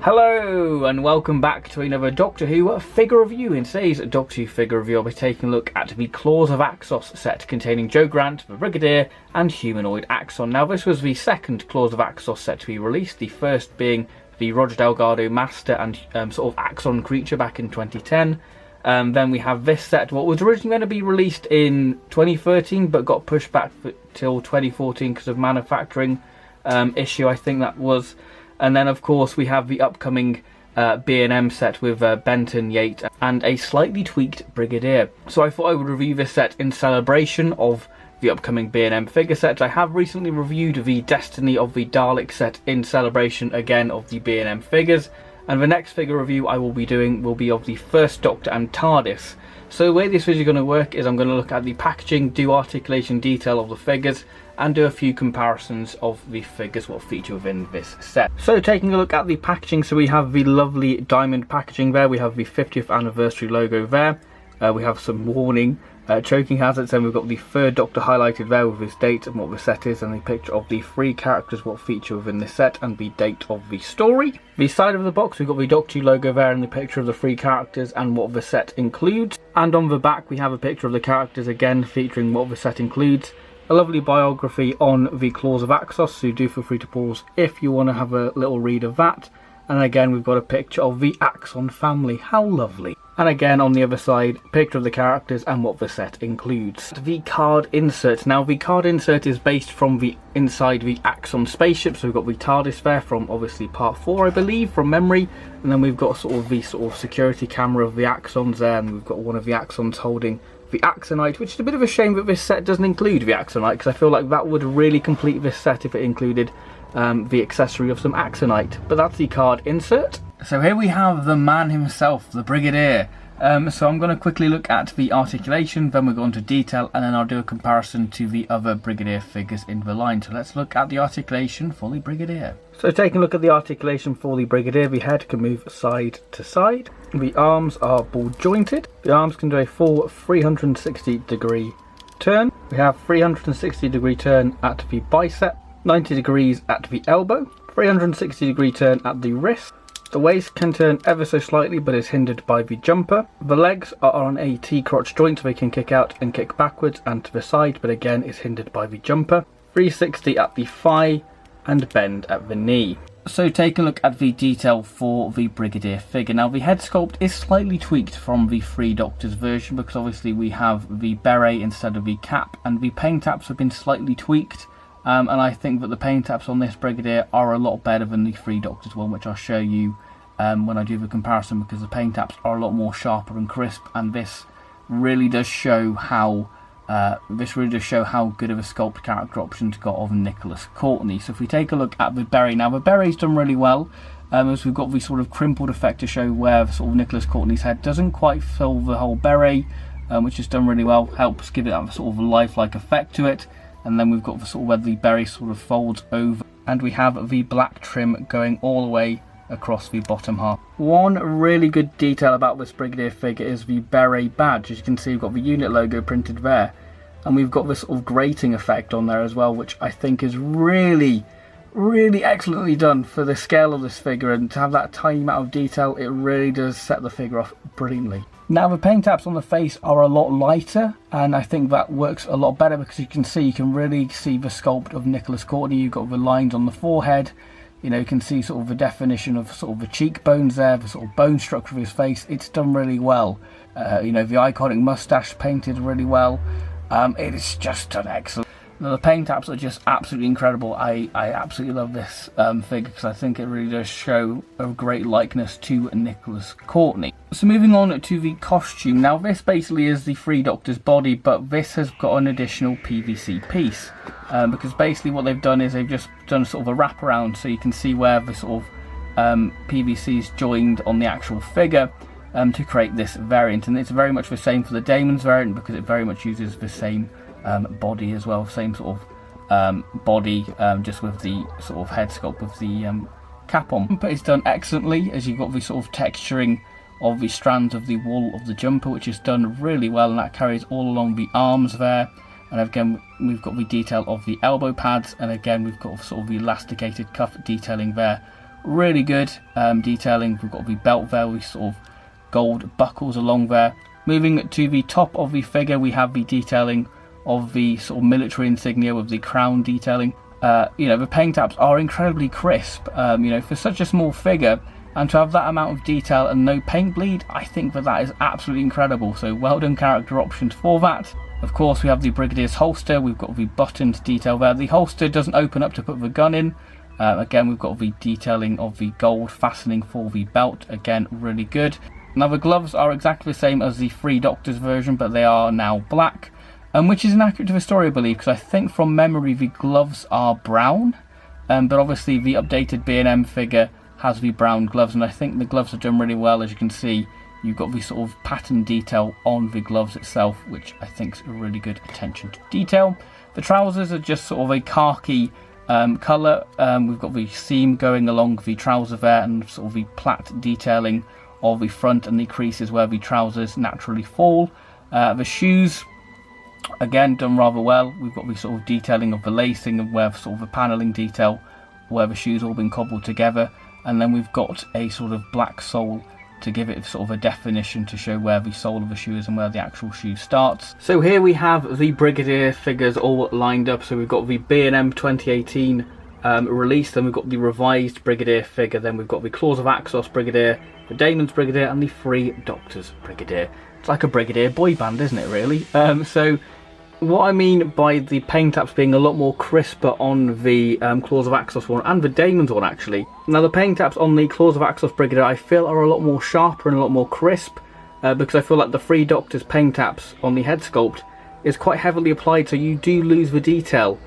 Hello and welcome back to another Doctor Who figure review. In today's Doctor Who figure review I'll be taking a look at the Claws of Axos set containing Jo Grant, the Brigadier and Humanoid Axon. Now this was the second Claws of Axos set to be released, the first being the Roger Delgado Master and sort of Axon creature back in 2010. Then we have this set, what was originally going to be released in 2013 but got pushed back till 2014 because of manufacturing issue, I think that was. And then of course we have the upcoming B&M set with Benton, Yates and a slightly tweaked Brigadier. So I thought I would review this set in celebration of the upcoming B&M figure sets. I have recently reviewed the Destiny of the Dalek set in celebration again of the B&M figures. And the next figure review I will be doing will be of the First Doctor and TARDIS. So the way this video is going to work is I'm going to look at the packaging, do articulation detail of the figures, and do a few comparisons of the figures what feature within this set. So taking a look at the packaging, so we have the lovely diamond packaging there, we have the 50th anniversary logo there, we have some warning choking hazards, and we've got the Third Doctor highlighted there with his date and what the set is, and the picture of the 3 characters what feature within this set and the date of the story. The side of the box we've got the Doctor Who logo there and the picture of the 3 characters and what the set includes, and on the back we have a picture of the characters again featuring what the set includes. A lovely biography on the Claws of Axos, so do feel free to pause if you want to have a little read of that. And again we've got a picture of the Axon family, how lovely. And again on the other side, a picture of the characters and what the set includes. The card insert. Now the card insert is based from the inside the Axon spaceship, so we've got the TARDIS there from obviously part 4 I believe from memory, and then we've got sort of the security camera of the Axons there, and we've got one of the Axons holding the Axonite, which is a bit of a shame that this set doesn't include the Axonite, because I feel like that would really complete this set if it included the accessory of some Axonite. But that's the card insert. So here we have the man himself, the Brigadier. So I'm going to quickly look at the articulation, then we'll go on to detail, and then I'll do a comparison to the other Brigadier figures in the line. So let's look at the articulation for the Brigadier. So taking a look at the articulation for the Brigadier, the head can move side to side. The arms are ball jointed. The arms can do a full 360 degree turn. We have 360 degree turn at the bicep, 90 degrees at the elbow, 360 degree turn at the wrist. The waist can turn ever so slightly but is hindered by the jumper. The legs are on a T-crotch joint, so they can kick out and kick backwards and to the side, but again is hindered by the jumper. 360 at the thigh and bend at the knee. So take a look at the detail for the Brigadier figure. Now the head sculpt is slightly tweaked from the 3 Doctors version, because obviously we have the beret instead of the cap, and the paint taps have been slightly tweaked. And I think that the paint taps on this Brigadier are a lot better than the 3 Doctors one, which I'll show you when I do the comparison, because the paint taps are a lot more sharper and crisp, and this really does show how good of a sculpt character options got of Nicholas Courtney. So if we take a look at the beret, now the beret's done really well, as we've got the sort of crimpled effect to show where sort of Nicholas Courtney's head doesn't quite fill the whole beret, which is done really well, helps give it that sort of lifelike effect to it. And then we've got the sort of where the beret sort of folds over, and we have the black trim going all the way across the bottom half. One really good detail about this Brigadier figure is the beret badge. As you can see, we've got the unit logo printed there, and we've got this sort of grating effect on there as well, which I think is really excellently done for the scale of this figure, and to have that tiny amount of detail, it really does set the figure off brilliantly. Now the paint taps on the face are a lot lighter, and I think that works a lot better, because you can really see the sculpt of Nicholas Courtney. You've got the lines on the forehead, you know, you can see sort of the definition of sort of the cheekbones there, the sort of bone structure of his face. It's done really well. You know, the iconic mustache painted really well. It is just done excellent. Now, the paint taps are just absolutely incredible. I absolutely love this figure, because I think it really does show a great likeness to Nicholas Courtney. So moving on to the costume. Now this basically is the 3 Doctors body, but this has got an additional PVC piece. Because basically what they've done is they've just done sort of a wraparound, so you can see where the sort of PVC is joined on the actual figure to create this variant. And it's very much the same for the Damon's variant, because it very much uses the same body as well, same sort of body, just with the sort of head sculpt with the cap on. But it's done excellently, as you've got the sort of texturing of the strands of the wool of the jumper, which is done really well, and that carries all along the arms there. And again, we've got the detail of the elbow pads, and again we've got sort of the elasticated cuff detailing there, really good detailing. We've got the belt there with sort of gold buckles along there. Moving to the top of the figure, we have the detailing of the sort of military insignia with the crown detailing. You know, the paint apps are incredibly crisp, you know, for such a small figure, and to have that amount of detail and no paint bleed, I think that is absolutely incredible. So well done character options for that. Of course, we have the Brigadier's holster. We've got the buttoned detail there. The holster doesn't open up to put the gun in. Again, we've got the detailing of the gold fastening for the belt. Again, really good. Now, the gloves are exactly the same as the Three Doctors version, but they are now black, which is inaccurate to the story, I believe, because I think from memory the gloves are brown, but obviously the updated B&M figure has the brown gloves, and I think the gloves are done really well. As you can see, you've got the sort of pattern detail on the gloves itself, which I think is a really good attention to detail. The trousers are just sort of a khaki colour. We've got the seam going along the trouser there, and sort of the plait detailing of the front and the creases where the trousers naturally fall. The shoes, again, done rather well. We've got the sort of detailing of the lacing and where sort of the panelling detail where the shoes all been cobbled together, and then we've got a sort of black sole to give it sort of a definition to show where the sole of the shoe is and where the actual shoe starts. So here we have the Brigadier figures all lined up. So we've got the B&M 2018 release, then we've got the revised Brigadier figure, then we've got the Claws of Axos Brigadier, the Damon's Brigadier, and the Three Doctors Brigadier. It's like a Brigadier boy band, isn't it, really? So what I mean by the paint apps being a lot more crisper on the Claws of Axos one and the Damon's one, actually. Now, the paint apps on the Claws of Axos Brigadier I feel are a lot more sharper and a lot more crisp, because I feel like the Three Doctors paint apps on the head sculpt is quite heavily applied, so you do lose the detail.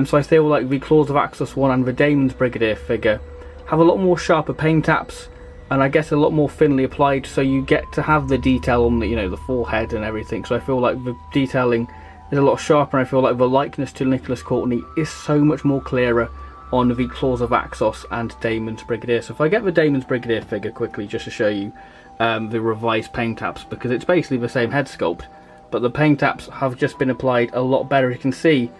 So I feel like the Claws of Axos one and the Damon's Brigadier figure have a lot more sharper paint apps, and I guess a lot more thinly applied, so you get to have the detail on the, you know, the forehead and everything. So I feel like the detailing is a lot sharper, and I feel like the likeness to Nicholas Courtney is so much more clearer on the Claws of Axos and Damon's Brigadier. So if I get the Damon's Brigadier figure quickly, just to show you the revised paint apps, because it's basically the same head sculpt, but the paint apps have just been applied a lot better. You can see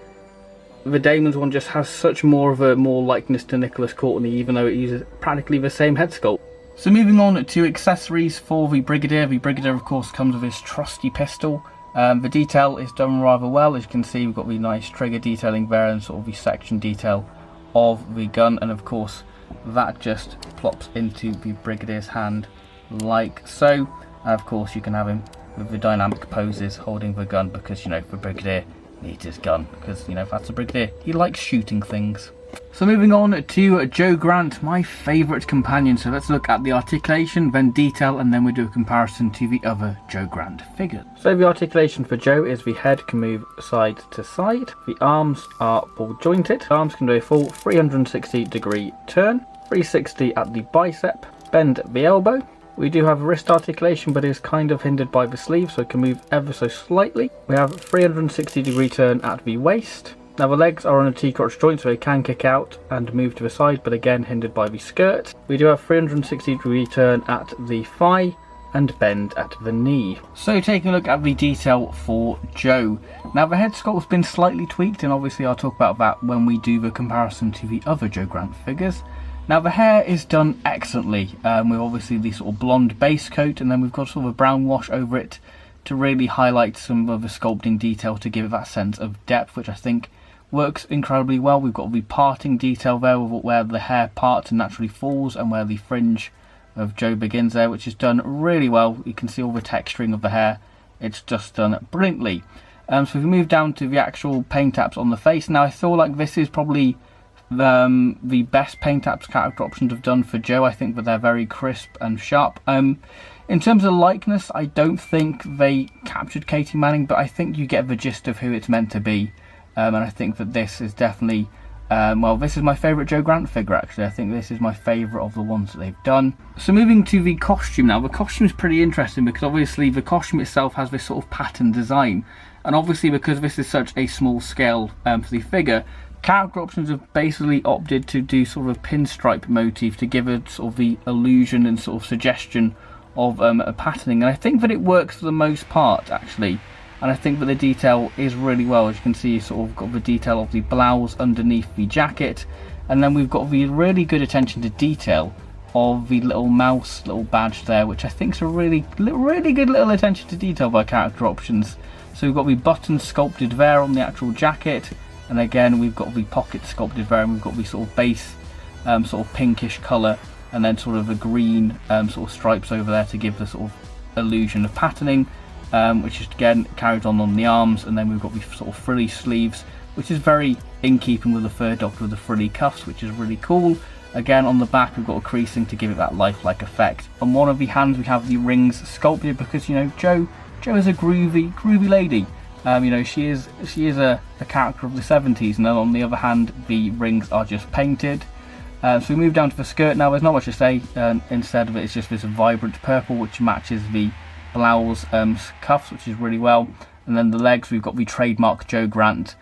the Damon's one just has such more likeness to Nicholas Courtney, even though it uses practically the same head sculpt. So moving on to accessories for the Brigadier. The Brigadier, of course, comes with his trusty pistol. The detail is done rather well. As you can see, we've got the nice trigger detailing there and sort of the section detail of the gun, and of course that just plops into the Brigadier's hand like so. And of course you can have him with the dynamic poses holding the gun, because, you know, the Brigadier needs his gun, because, you know, if that's a Brigadier, he likes shooting things. So moving on to Joe Grant, my favourite companion. So let's look at the articulation, then detail, and then we do a comparison to the other Joe Grant figures. So the articulation for Joe is the head can move side to side. The arms are ball jointed. The arms can do a full 360-degree turn, 360 at the bicep, bend at the elbow. We do have wrist articulation, but it is kind of hindered by the sleeve, so it can move ever so slightly. We have 360-degree turn at the waist. Now, the legs are on a T-crotch joint, so they can kick out and move to the side, but again hindered by the skirt. We do have 360-degree turn at the thigh and bend at the knee. So taking a look at the detail for Joe. Now, the head sculpt's been slightly tweaked, and obviously I'll talk about that when we do the comparison to the other Joe Grant figures. Now, the hair is done excellently, with obviously the sort of blonde base coat, and then we've got sort of a brown wash over it to really highlight some of the sculpting detail to give it that sense of depth, which I think works incredibly well. We've got the parting detail there with where the hair parts and naturally falls, and where the fringe of Joe begins there, which is done really well. You can see all the texturing of the hair. It's just done brilliantly. So if we move down to the actual paint apps on the face, now I feel like this is probably the best paint apps character options have done for Joe. I think that they're very crisp and sharp. In terms of likeness, I don't think they captured Katie Manning, but I think you get the gist of who it's meant to be. And I think that this is definitely, well, this is my favourite Joe Grant figure, actually. I think this is my favourite of the ones that they've done. So moving to the costume now. The costume is pretty interesting, because obviously the costume itself has this sort of pattern design. And obviously, because this is such a small scale for the figure, character options have basically opted to do sort of a pinstripe motif to give it sort of the illusion and sort of suggestion of a patterning. And I think that it works for the most part, actually. And I think that the detail is really well. As you can see, you sort of got the detail of the blouse underneath the jacket, And then we've got the really good attention to detail of the little mouse little badge there, which I think is a really good little attention to detail by character options. So we've got the buttons sculpted there on the actual jacket, and again we've got the pocket sculpted there, and we've got the sort of base sort of pinkish colour, and then sort of a green sort of stripes over there to give the sort of illusion of patterning, which is again carried on the arms. And then we've got the sort of frilly sleeves, which is very in keeping with the third Doctor with the frilly cuffs, which is really cool. Again, on the back we've got a creasing to give it that lifelike effect. On one of the hands we have the rings sculpted because, you know, Jo is a groovy lady. You know, she is a character of the 70s, and then on the other hand the rings are just painted. So we move down to the skirt now. There's not much to say. Instead of it, it's just this vibrant purple which matches the blouse cuffs, which is really well. And then the legs, we've got the trademark Jo Grant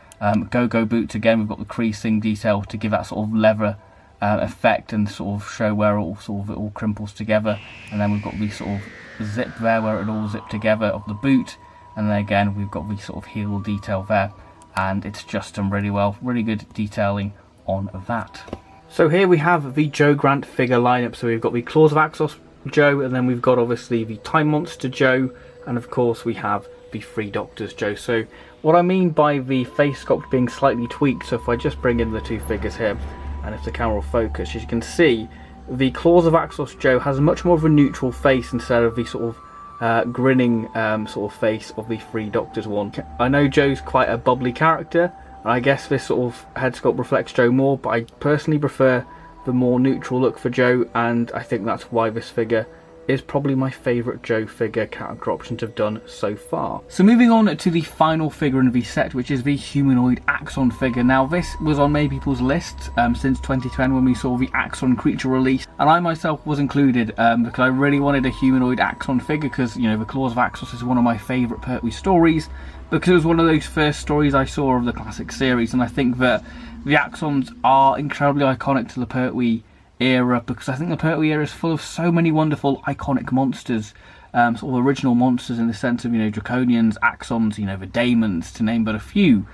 go-go boots. Again, we've got the creasing detail to give that sort of leather effect and sort of show where it all crimples together. And then we've got the sort of zip there where it all zip together of the boot. And then again we've got the sort of heel detail there, and it's just done really well. Really good detailing on that. So here we have the Jo Grant figure lineup. So we've got the Claws of Axos Jo, and then we've got obviously the Time Monster Jo, and of course we have the Three Doctors Jo. So what I mean by the face sculpt being slightly tweaked, so if I just bring in the two figures here, and if the camera will focus, as you can see, the Claws of Axos Jo has much more of a neutral face instead of the sort of grinning sort of face of the Three Doctors one. I know Jo's quite a bubbly character, and I guess this sort of head sculpt reflects Jo more, but I personally prefer the more neutral look for Jo, and I think that's why this figure is probably my favourite Jo figure character options have done so far. So moving on to the final figure in the set, which is the Humanoid Axon figure. Now this was on many people's lists since 2010 when we saw the Axon creature release, and I myself was included because I really wanted a Humanoid Axon figure because, you know, the Claws of Axos is one of my favourite Pertwee stories, because it was one of those first stories I saw of the classic series, and I think that the Axons are incredibly iconic to the Pertwee era, because I think the Pertwee era is full of so many wonderful iconic monsters, sort of original monsters in the sense of, you know, Draconians, Axons, you know, the Daemons, to name but a few.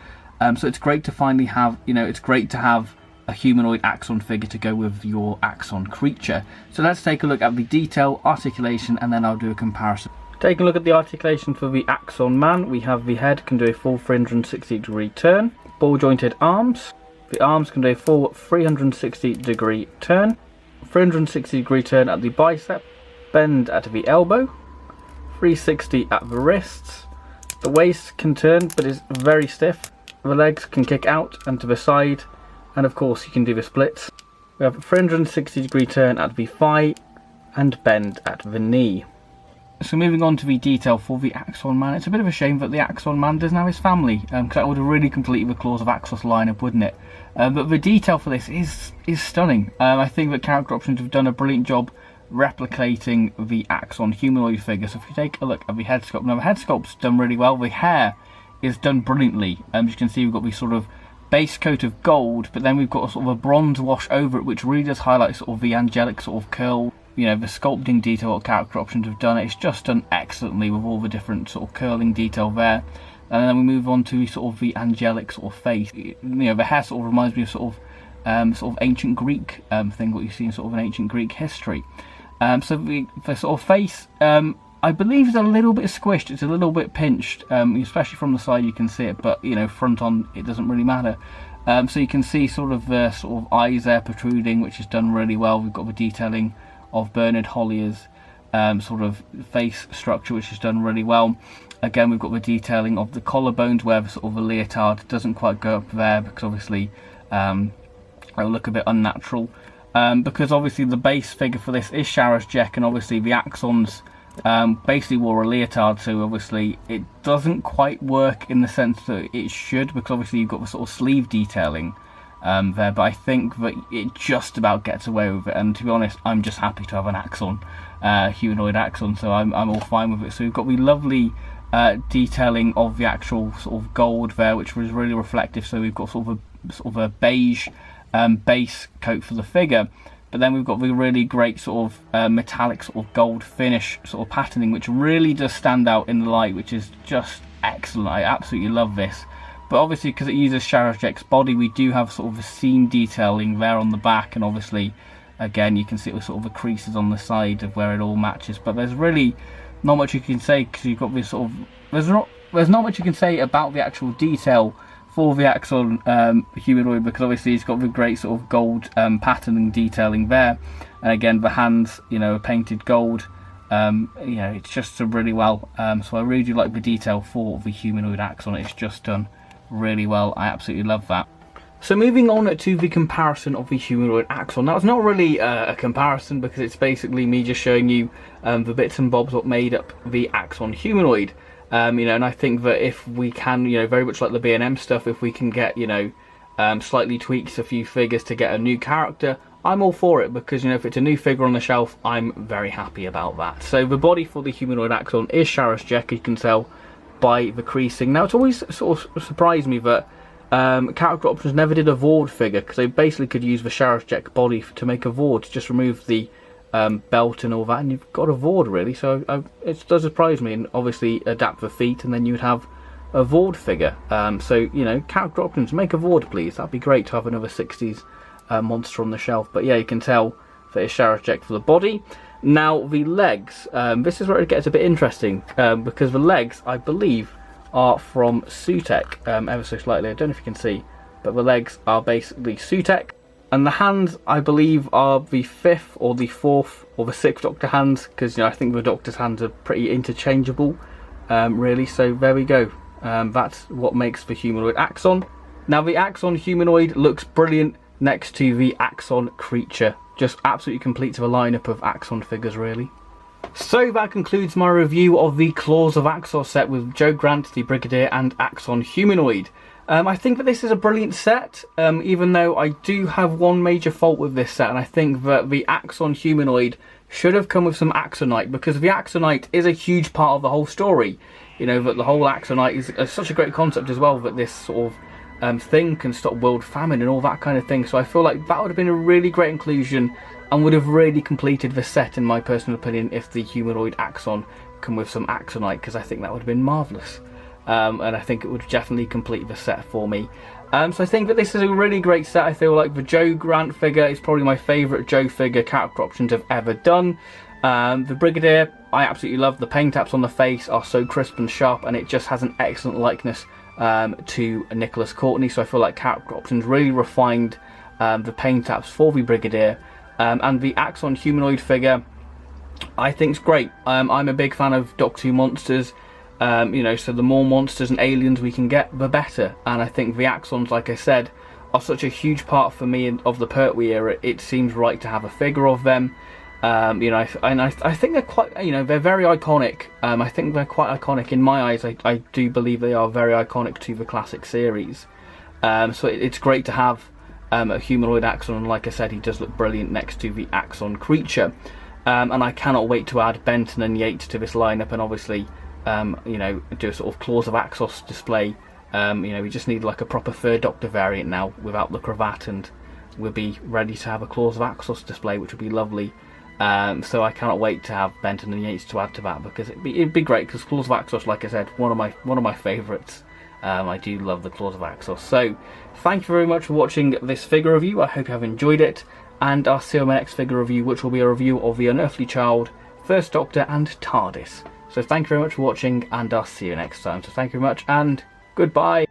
So it's great to finally have, you know, it's great to have a Humanoid Axon figure to go with your Axon creature. So let's take a look at the detail, articulation, and then I'll do a comparison. Taking a look at the articulation for the Axon man, we have the head can do a full 360-degree turn, ball jointed arms. The arms can do a full 360-degree turn, 360-degree turn at the bicep, bend at the elbow, 360 at the wrists. The waist can turn but is very stiff. The legs can kick out and to the side, and of course you can do the splits. We have a 360-degree turn at the thigh and bend at the knee. So moving on to the detail for the Axon man, it's a bit of a shame that the Axon man doesn't have his family, because that would have really completed the Claws of Axos lineup, wouldn't it? But the detail for this is stunning. I think that character options have done a brilliant job replicating the Axon humanoid figure. So if you take a look at the head sculpt, now the head sculpt's done really well. The hair is done brilliantly. As you can see, we've got the sort of base coat of gold, but then we've got a sort of a bronze wash over it, which really does highlight sort of the angelic sort of curl. You know, the sculpting detail what character options have done, it's just done excellently with all the different sort of curling detail there. And then we move on to sort of the angelic sort of face. You know, the hair sort of reminds me of sort of ancient Greek thing, what you see in sort of an ancient Greek history. So the sort of face, I believe is a little bit squished. It's a little bit pinched, especially from the side you can see it, but you know, front on it doesn't really matter. So you can see sort of the sort of eyes there protruding, which is done really well. We've got the detailing of Bernard Hollier's sort of face structure, which is done really well. Again, we've got the detailing of the collarbones where the sort of the leotard doesn't quite go up there, because obviously it'll look a bit unnatural. Because obviously the base figure for this is Sharash Jek, and obviously the Axons basically wore a leotard, so obviously it doesn't quite work in the sense that it should, because obviously you've got the sort of sleeve detailing there, but I think that it just about gets away with it. And to be honest, I'm just happy to have an Axon, humanoid Axon, so I'm all fine with it. So we've got the lovely detailing of the actual sort of gold there, which was really reflective. So we've got sort of a beige base coat for the figure, but then we've got the really great sort of metallic sort of gold finish sort of patterning, which really does stand out in the light, which is just excellent. I absolutely love this. But obviously, because it uses Sharazjek's body, we do have sort of a seam detailing there on the back, and obviously, again, you can see it with sort of the creases on the side of where it all matches. But there's really not much you can say, because you've got this sort of there's not much you can say about the actual detail for the Axon humanoid, because obviously it's got the great sort of gold patterning detailing there, and again the hands, you know, are painted gold. You know, it's just done really well. So I really do like the detail for the humanoid Axon. It's just done really well. I absolutely love that. So moving on to the comparison of the humanoid Axon. Now, it's not really a comparison, because it's basically me just showing you the bits and bobs what made up the Axon humanoid. You know, and I think that if we can, you know, very much like the B&M stuff, if we can get, you know, slightly tweaks a few figures to get a new character, I'm all for it, because, you know, if it's a new figure on the shelf, I'm very happy about that. So the body for the humanoid Axon is Sharazjek, you can tell by the creasing. Now, it's always sort of surprised me that Character Options never did a Vord figure, because they basically could use the Sharazjek body to make a Vord, to just remove the belt and all that, and you've got a Vord, really. So it does surprise me, and obviously adapt the feet, and then you'd have a Vord figure. So, you know, Character Options, make a Vord, please. That'd be great to have another 60s monster on the shelf. But yeah, you can tell that it's Sharazjek for the body. Now, the legs, this is where it gets a bit interesting, because the legs, I believe, are from Sutek, ever so slightly. I don't know if you can see, but the legs are basically Sutek. And the hands, I believe, are the 5th or the 4th or the 6th Doctor hands, because, you know, I think the Doctor's hands are pretty interchangeable, really. So there we go. That's what makes the humanoid Axon. Now, the Axon humanoid looks brilliant next to the Axon creature. Just absolutely completes the lineup of Axon figures, really. So that concludes my review of the Claws of Axos set with Joe Grant, the Brigadier, and Axon humanoid. I think that this is a brilliant set, even though I do have one major fault with this set, and I think that the Axon humanoid should have come with some Axonite, because the Axonite is a huge part of the whole story. You know, that the whole Axonite is such a great concept as well, that this sort of thing can stop world famine and all that kind of thing. So I feel like that would have been a really great inclusion, and would have really completed the set, in my personal opinion, if the humanoid Axon come with some Axonite, because I think that would have been marvellous. And I think it would definitely complete the set for me. So I think that this is a really great set. I feel like the Joe Grant figure is probably my favourite Joe figure Character Options I've ever done. The Brigadier, I absolutely love. The paint apps on the face are so crisp and sharp, and it just has an excellent likeness to Nicholas Courtney. So I feel like Character Options really refined the paint apps for the Brigadier. And the Axon humanoid figure, I think is great. I'm a big fan of Doctor Who monsters. You know, so the more monsters and aliens we can get, the better. And I think the Axons, like I said, are such a huge part for me of the Pertwee era. It seems right to have a figure of them. You know, I think they're quite, you know, they're very iconic. I think they're quite iconic in my eyes. I do believe they are very iconic to the classic series. So it's great to have a humanoid Axon, and like I said, he does look brilliant next to the Axon creature. And I cannot wait to add Benton and Yates to this lineup, and obviously, you know, do a sort of Claws of Axos display. You know, we just need like a proper Third Doctor variant now without the cravat, and we'll be ready to have a Claws of Axos display, which would be lovely. So I cannot wait to have Benton and Yates to add to that, because it'd be great, because Claws of Axos, like I said, one of my favourites. I do love the Claws of Axos. So thank you very much for watching this figure review. I hope you have enjoyed it, and I'll see you on my next figure review, which will be a review of the Unearthly Child, First Doctor, and TARDIS. So thank you very much for watching, and I'll see you next time. So thank you very much, and goodbye.